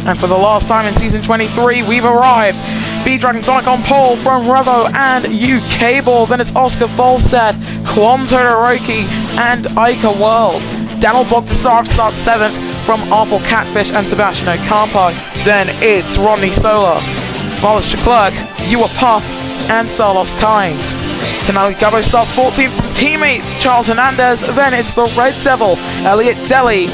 And for the last time in Season 23, we've arrived. B-Dragon Sonic on pole from Revo and UK Ball. Then it's Oscar Volstead, Kwon Todoroki, and Ica World. Daniel Bogdasarov starts 7th from Arthur Catfish and Sebastian Ocampo. Then it's Rodney Sola, Wallace Checlerc, Ewa Puff, and Carlos Kynes. Tenali Gabo starts 14th from teammate Charles Hernandez. Then it's the Red Devil, Elliot Deli,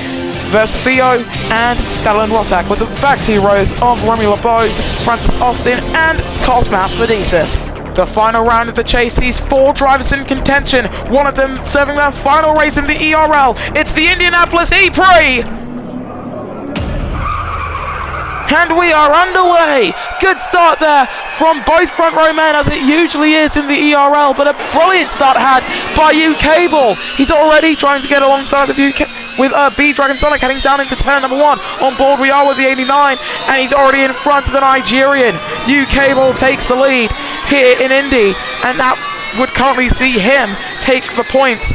versus Theo and Scotland Rossack, with the backseat rows of Remy LeBeau, Francis Austin, and Cosmas Medicis. The final round of the chase sees 4 drivers in contention, one of them serving their final race in the ERL. It's the Indianapolis E-Prix! And we are underway! Good start there from both front row men, as it usually is in the ERL, but a brilliant start had by UK Ball. He's already trying to get alongside with B-Dragon Sonic heading down into turn number 1. On board we are with the 89, and he's already in front of the Nigerian. UK Ball takes the lead here in Indy, and that would currently see him take the points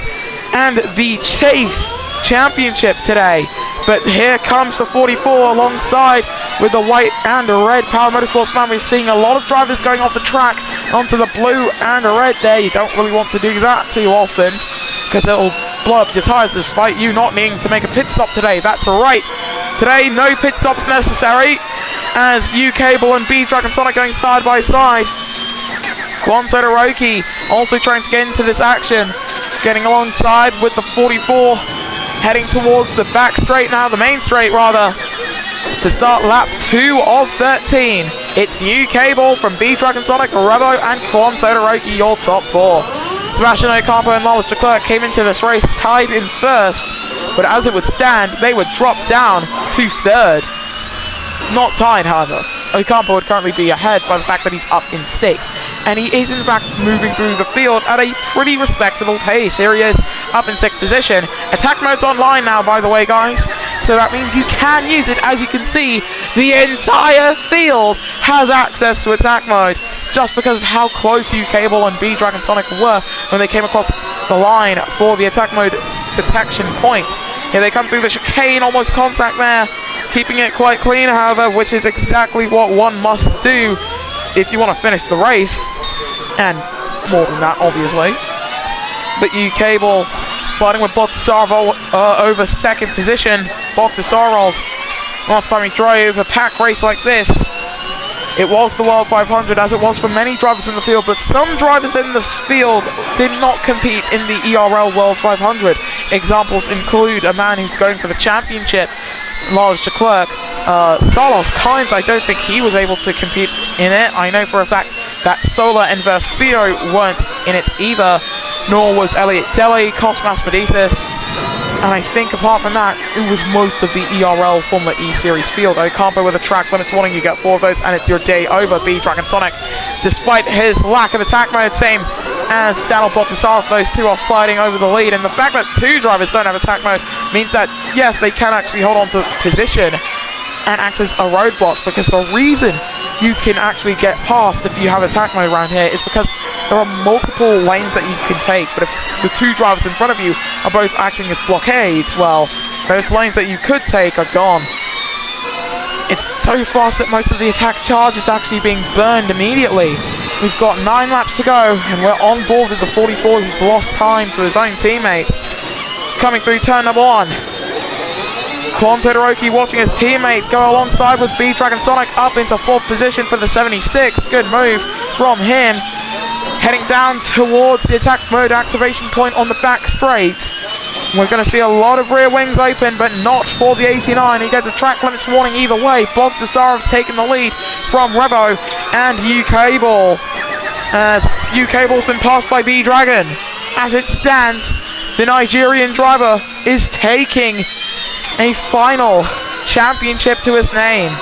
and the Chase Championship today. But here comes the 44 alongside with the white and red Power Motorsports man. We're seeing a lot of drivers going off the track onto the blue and red there. You don't really want to do that too often, because it'll blow up your tyres, despite you not needing to make a pit stop today. That's right. Today, no pit stops necessary, as UK Ball and B-Dragon Sonic going side by side. Kwon Todoroki also trying to get into this action, getting alongside with the 44, heading towards the back straight now, the main straight rather, to start lap 2 of 13. It's UK Ball from B-Dragon Sonic, Revo, and Kwon Todoroki, your top 4. Sebastian Ocampo and Wallace Checlerc came into this race tied in first, but as it would stand, they would drop down to third. Not tied, however. Ocampo would currently be ahead by the fact that he's up in 6th, and he is in fact moving through the field at a pretty respectable pace. Here he is, up in 6th position. Attack mode's online now, by the way, guys, so that means you can use it. As you can see, the entire field has access to attack mode, just because of how close UK Ball and B-Dragon Sonic were when they came across the line for the attack mode detection point. Here they come through the chicane, almost contact there, keeping it quite clean, however, which is exactly what one must do if you want to finish the race, and more than that, obviously. But UK Ball fighting with Bogdasarov over 2nd position. Bogdasarov, last time he drove a pack race like this, it was the World 500, as it was for many drivers in the field, but some drivers in this field did not compete in the ERL World 500. Examples include a man who's going for the championship, Wallace Checlerc. Carlos Kynes, I don't think he was able to compete in it. I know for a fact that Sola and Theo weren't in it either, nor was Elliot Deli, Cosmas Medicis. And I think apart from that, it was most of the ERL Formula E Series field. Ocampo with a track limits warning, you get 4 of those, and it's your day over. B-Dragon Sonic, despite his lack of attack mode, same as Daniel Bogdasarov, those two are fighting over the lead. And the fact that 2 drivers don't have attack mode means that, yes, they can actually hold on to position and act as a roadblock, because the reason you can actually get past if you have attack mode around here is because there are multiple lanes that you can take, but if the 2 drivers in front of you are both acting as blockades, well, those lanes that you could take are gone. It's so fast that most of the attack charge is actually being burned immediately. We've got 9 laps to go, and we're on board with the 44 who's lost time to his own teammates. Coming through turn number 1. Kwon Todoroki watching his teammate go alongside with B-Dragon Sonic up into 4th position for the 76. Good move from him. Heading down towards the attack mode activation point on the back straight. We're going to see a lot of rear wings open, but not for the 89. He gets a track limits warning either way. Bogdasarov's taking the lead from Revo and UK Ball, as UK Ball's been passed by B-Dragon. As it stands, the Nigerian driver is taking a final championship to his name.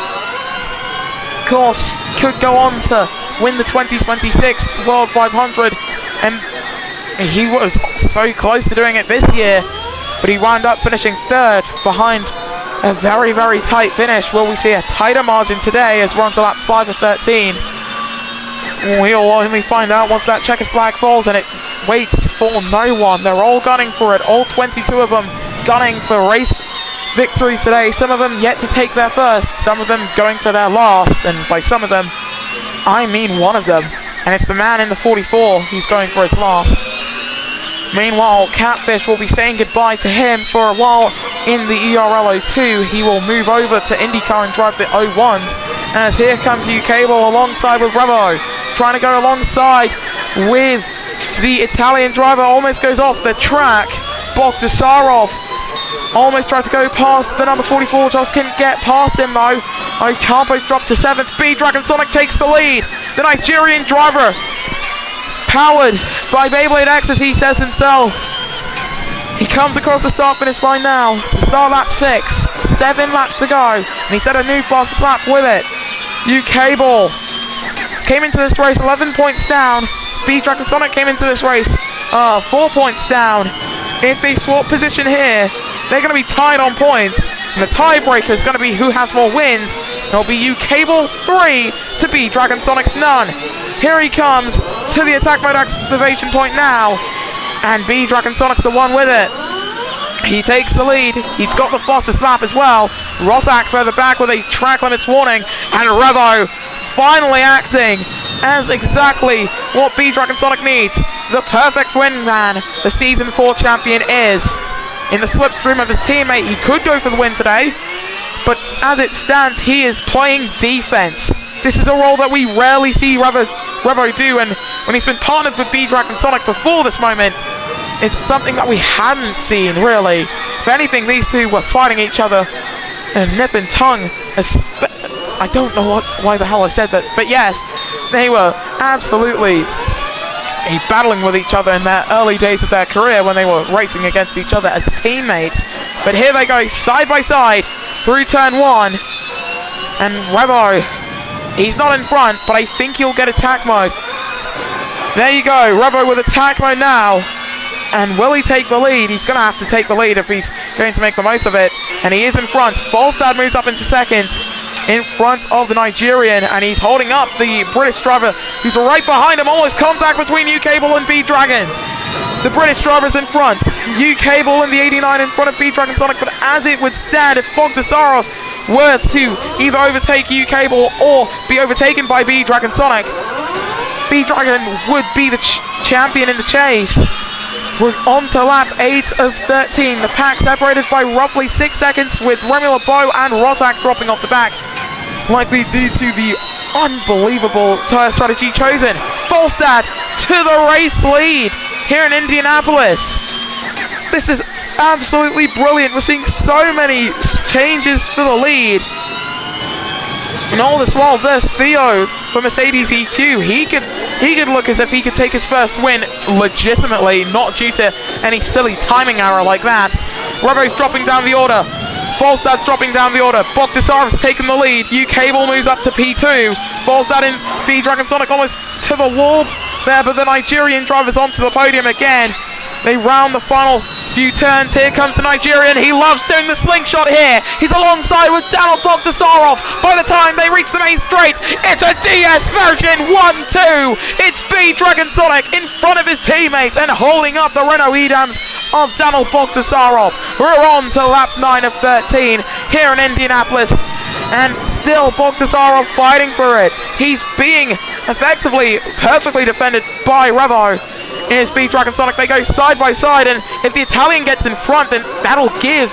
Of course, could go on to win the 2026 World 500, and he was so close to doing it this year, but he wound up finishing 3rd behind a very, very tight finish. Will we see a tighter margin today as we're on to lap 5 of 13? We'll only find out once that checkered flag falls, and it waits for no one. They're all gunning for it, all 22 of them gunning for race victories today. Some of them yet to take their first, some of them going for their last, and by some of them, I mean one of them. And it's the man in the 44 who's going for his last. Meanwhile, Catfish will be saying goodbye to him for a while in the ERL 02. He will move over to IndyCar and drive the 01s. As here comes U-Cable alongside with Revo, trying to go alongside with the Italian driver. Almost goes off the track. Bogdasarov almost tried to go past the number 44, just couldn't get past him though. Ocampos dropped to 7th. B-Dragon Sonic takes the lead. The Nigerian driver, powered by Beyblade X, as he says himself. He comes across the start-finish line now to start lap 6. 7 laps to go, and he set a new fastest lap with it. U-Cable came into this race 11 points down. B-Dragon Sonic came into this race 4 points down. If they swap position here, they're going to be tied on points, and the tiebreaker is going to be who has more wins. It'll be U-Cable's 3 to B-Dragon Sonic's none. Here he comes to the attack mode activation point now, and B-Dragon Sonic's the one with it. He takes the lead. He's got the fastest lap as well. Rosak further back with a track limits warning, and Revo finally acting as exactly what B-Dragon Sonic needs. The perfect wingman the Season 4 champion is. In the slipstream of his teammate, he could go for the win today, but as it stands, he is playing defense. This is a role that we rarely see Revo do, and when he's been partnered with B-Dragon Sonic before this moment, it's something that we hadn't seen, really. If anything, these two were fighting each other nip and tongue. I don't know why the hell I said that, but yes, they were absolutely battling with each other in their early days of their career when they were racing against each other as teammates. But here they go side by side through turn 1, and Revo, he's not in front, but I think he'll get attack mode. There you go, Revo with attack mode now. And will he take the lead? He's going to have to take the lead if he's going to make the most of it. And he is in front. Volstad moves up into second in front of the Nigerian, and he's holding up the British driver who's right behind him. Almost contact between U-Cable and B-Dragon. The British driver's in front. U-Cable in the 89 in front of B-Dragon Sonic, but as it would stand, if Bogdasarov were to either overtake U-Cable or be overtaken by B-Dragon Sonic, B-Dragon would be the champion in the chase. We're on to lap 8 of 13. The pack separated by roughly 6 seconds, with Remy LeBeau and Rosak dropping off the back, likely due to the unbelievable tyre strategy chosen. Volstad to the race lead here in Indianapolis. This is absolutely brilliant. We're seeing so many changes for the lead. And all this while, there's Theo for Mercedes EQ. He could look as if he could take his first win legitimately, not due to any silly timing error like that. Revo's dropping down the order. Volstad's dropping down the order. Bogdasarov's taking the lead. U-Cable moves up to P2. Volstad in B-Dragon Sonic almost to the wall there, but the Nigerian driver's onto the podium again. They round the final few turns. Here comes the Nigerian. He loves doing the slingshot here. He's alongside with Daniel Bogdasarov. By the time they reach the main straight, it's a DS version 1-2. It's B-Dragon Sonic in front of his teammates and holding up the Renault Edams of Daniel Bogdasarov. We're on to lap 9 of 13 here in Indianapolis. And still Bogdasarov fighting for it. He's being effectively perfectly defended by Revo. Is B-Dragon Sonic. They go side by side, and if the Italian gets in front, then that'll give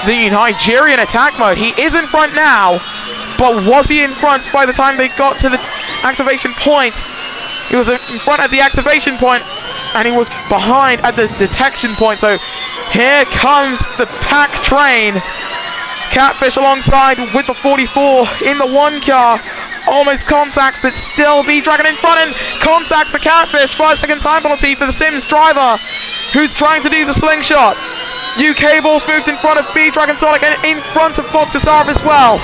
the Nigerian attack mode. He is in front now, but was he in front by the time they got to the activation point? He was in front at the activation point, and he was behind at the detection point. So here comes the pack train. Catfish alongside with the 44 in the 1 car. Almost contact, but still B-Dragon in front, and contact for Catfish. 5-second time penalty for the Sims driver who's trying to do the slingshot. U-Cable's moved in front of B-Dragon Sonic and in front of Bogdasarov as well.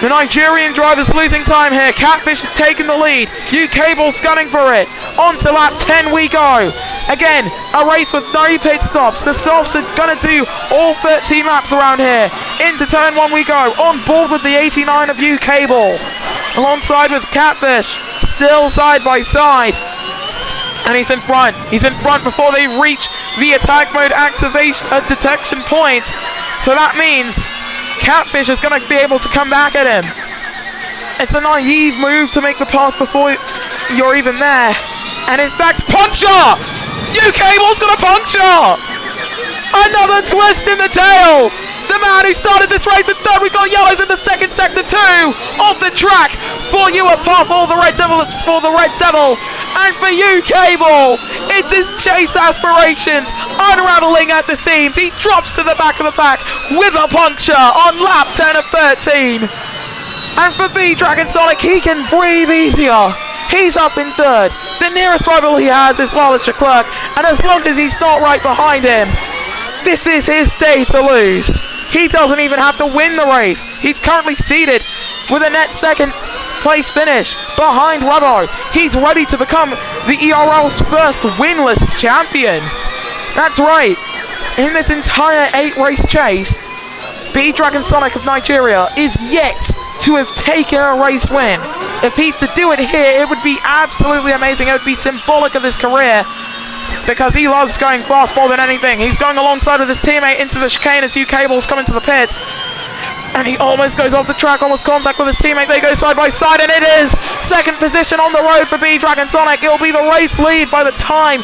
The Nigerian driver's losing time here. Catfish is taking the lead. U-Cable's gunning for it. On to lap 10 we go. Again, a race with no pit stops. The softs are going to do all 13 laps around here. Into turn 1 we go. On board with the 89 of U-Cable. Alongside with Catfish. Still side by side. And he's in front. He's in front before they reach the attack mode activation detection point. So that means Catfish is going to be able to come back at him. It's a naive move to make the pass before you're even there. And in fact, puncture! U-Cable's going to puncture! Another twist in the tail! The man who started this race in third, we've got yellows in the second sector 2 of the track for Puff, for the Red Devil, and for U-Cable, it's his chase aspirations unraveling at the seams. He drops to the back of the pack with a puncture on lap 10 of 13. And for B-Dragon Sonic, he can breathe easier. He's up in third. The nearest rival he has is Lawless Leclerc, and as long as he's not right behind him, this is his day to lose. He doesn't even have to win the race. He's currently seated with a net second place finish behind Revo. He's ready to become the ERL's first winless champion. That's right. In this entire 8-race chase, B-Dragon Sonic of Nigeria is yet to have taken a race win. If he's to do it here, it would be absolutely amazing. It would be symbolic of his career, because he loves going fast more than anything. He's going alongside with his teammate into the chicane as U-Cable's coming to the pits. And he almost goes off the track, almost contact with his teammate. They go side by side, and it is second position on the road for B-Dragon Sonic. It'll be the race lead by the time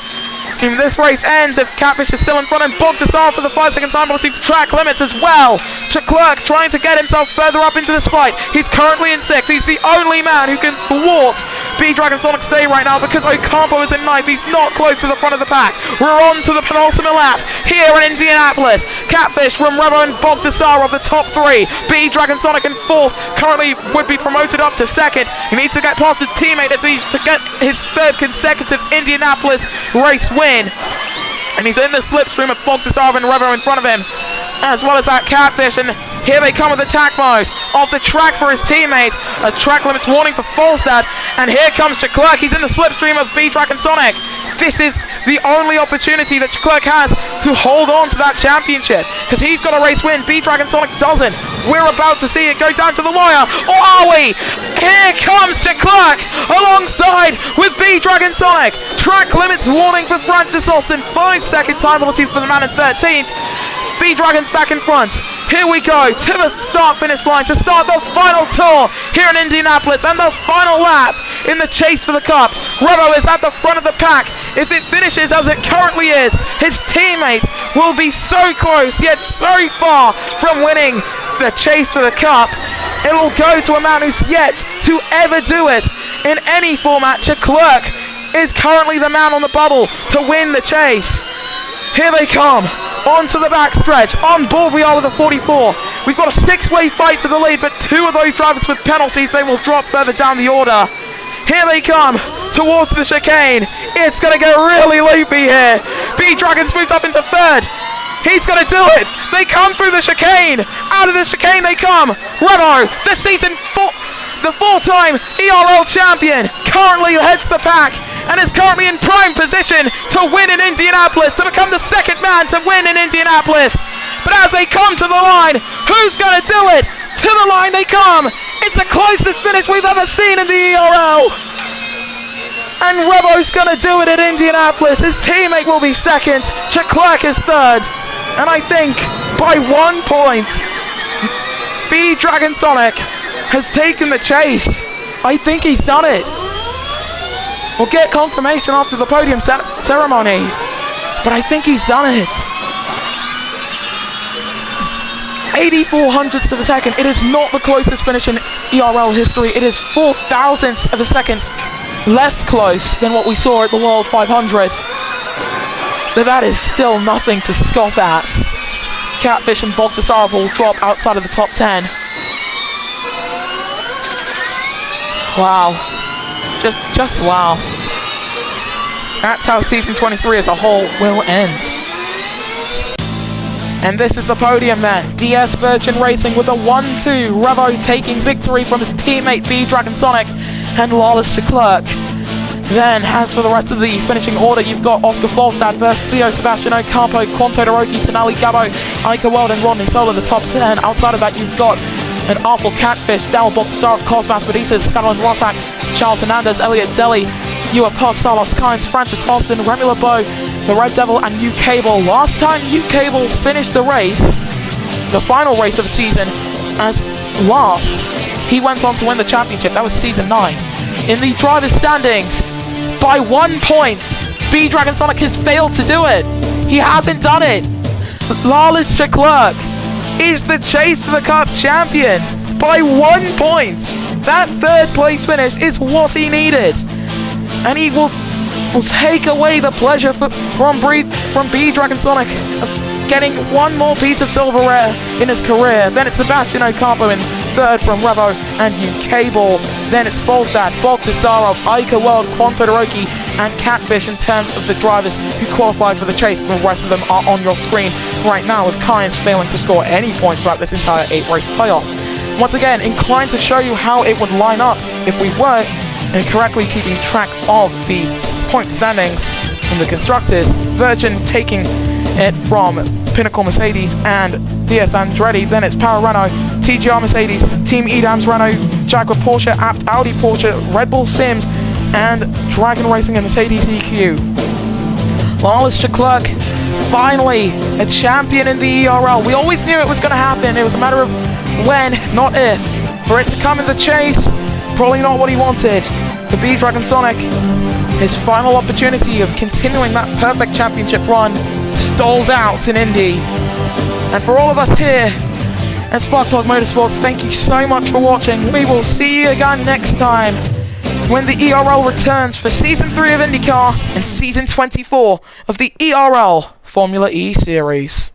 this race ends if Catfish is still in front, and Bogdasar for the 5-second time penalty for track limits as well. Leclerc trying to get himself further up into this fight. He's currently in 6th. He's the only man who can thwart B-Dragon Sonic's day right now because Ocampo is in 9th. He's not close to the front of the pack. We're on to the penultimate lap here in Indianapolis. Catfish from Revo and Bogdasar of the top 3. B-Dragon Sonic in 4th. Currently would be promoted up to 2nd. He needs to get past his teammate if he's to get his 3rd consecutive Indianapolis race win. And he's in the slipstream of Bogdasar and Revo in front of him, as well as that Catfish. And here they come with attack mode off the track for his teammates. A track limits warning for Falstad. And here comes Leclerc. He's in the slipstream of B-Dragon Sonic. This is the only opportunity that Leclerc has to hold on to that championship, because he's got a race win. B-Dragon Sonic doesn't. We're about to see it go down to the wire. Or are we? Here comes Leclerc alongside with B-Dragon Sonic. Track limits warning for Francis Austin. 5-second time penalty for the man in 13th. B-Dragon's back in front. Here we go to the start-finish line to start the final tour here in Indianapolis and the final lap in the chase for the cup. Revo is at the front of the pack. If it finishes as it currently is, his teammate will be so close yet so far from winning the chase for the cup. It will go to a man who's yet to ever do it in any format. Leclerc is currently the man on the bubble to win the chase. Here they come. Onto the backstretch. On board we are with a 44. We've got a 6-way fight for the lead, but 2 of those drivers with penalties, they will drop further down the order. Here they come towards the chicane. It's going to get really loopy here. B-Dragon's moved up into 3rd. He's going to do it. They come through the chicane. Out of the chicane they come. Revo, the 4-time ERL champion, currently heads the pack and is currently in prime position to win in Indianapolis, to become the 2nd man to win in Indianapolis. But as they come to the line, who's going to do it? To the line they come. It's the closest finish we've ever seen in the ERL. And Revo's going to do it in Indianapolis. His teammate will be 2nd. Leclerc is 3rd. And I think by 1 point, B-Dragon Sonic has taken the chase. I think he's done it. We'll get confirmation after the podium ceremony, but I think he's done it. 84 hundredths of a second. It is not the closest finish in ERL history. It is 4 thousandths of a second less close than what we saw at the World 500. But that is still nothing to scoff at. Catfish and Bogdasar will drop outside of the top 10. Wow. Just wow. That's how season 23 as a whole will end. And this is the podium then. DS Virgin Racing with a 1-2. Revo taking victory from his teammate B-Dragon Sonic and Lawless Leclerc. Then, as for the rest of the finishing order, you've got Oscar Falstad versus Theo Sebastian Ocampo, Quanto Hiroki, Tonali Gabo, Ica World and Rodney Sola, the top 10. Outside of that, you've got an Artful Catfish, Dal Bogdasar of Cosmas, Medisas, Scotland Rosak, Charles Hernandez, Elliot Deli, Puff, Salos Kynes, Francis Austin, Remy LeBeau, the Red Devil and U-Cable. Last time U-Cable finished the race, the final race of the season as last. He went on to win the championship. That was season 9. In the driver's standings, by 1 point, B-Dragon Sonic has failed to do it. He hasn't done it. Lawless Leclerc is the Chase for the Cup champion by 1 point. That third place finish is what he needed. And he will take away the pleasure from B-Dragon Sonic of getting one more piece of silverware in his career. Then it's Sebastian Ocampo in third from Revo and Ucable. Then it's Volstad, Bob Tasarov, Ica World, Quanto Doroki, and Catfish in terms of the drivers who qualified for the chase. The rest of them are on your screen right now, with Kyans failing to score any points throughout this entire 8-race playoff. Once again, inclined to show you how it would line up if we were correctly keeping track of the point standings from the constructors. Virgin taking it from Pinnacle Mercedes and DS Andretti. Then it's Power Renault, TGR Mercedes, Team Edams Renault, Jaguar Porsche, Apt Audi Porsche, Red Bull Sims, and Dragon Racing and Mercedes EQ. Lawless Leclerc, finally a champion in the ERL. We always knew it was going to happen. It was a matter of when, not if. For it to come in the chase, probably not what he wanted. For B-Dragon Sonic, his final opportunity of continuing that perfect championship run stalls out in Indy. And for all of us here at Sparkplug Motorsports, thank you so much for watching. We will see you again next time when the ERL returns for Season 3 of IndyCar and Season 24 of the ERL Formula E Series.